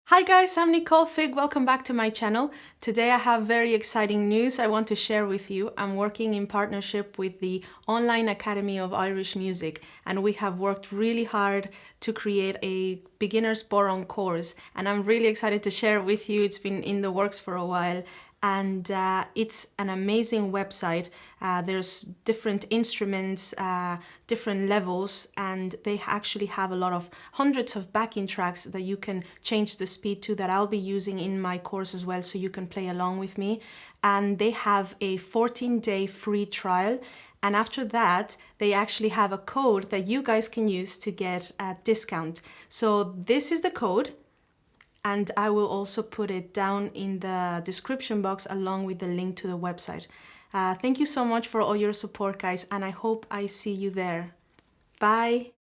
Hi guys, I'm Nicolle. Welcome back to my channel. Today I have very exciting news I want to share with you. I'm working in partnership with the Online Academy of Irish Music, and we have worked really hard to create a beginner's bodhrán course, and I'm really excited to share it with you. It's been in the works for a while, and it's an amazing website. There's different instruments, different levels, and they actually have a lot of hundreds of backing tracks that you can change the speed to, that I'll be using in my course as well, so you can play along with me. And they have a 14-day free trial, and after that they actually have a code that you guys can use to get a discount. So this is the code, and I will also put it down in the description box along with the link to the website. Thank you so much for all your support, guys, and I hope I see you there. Bye!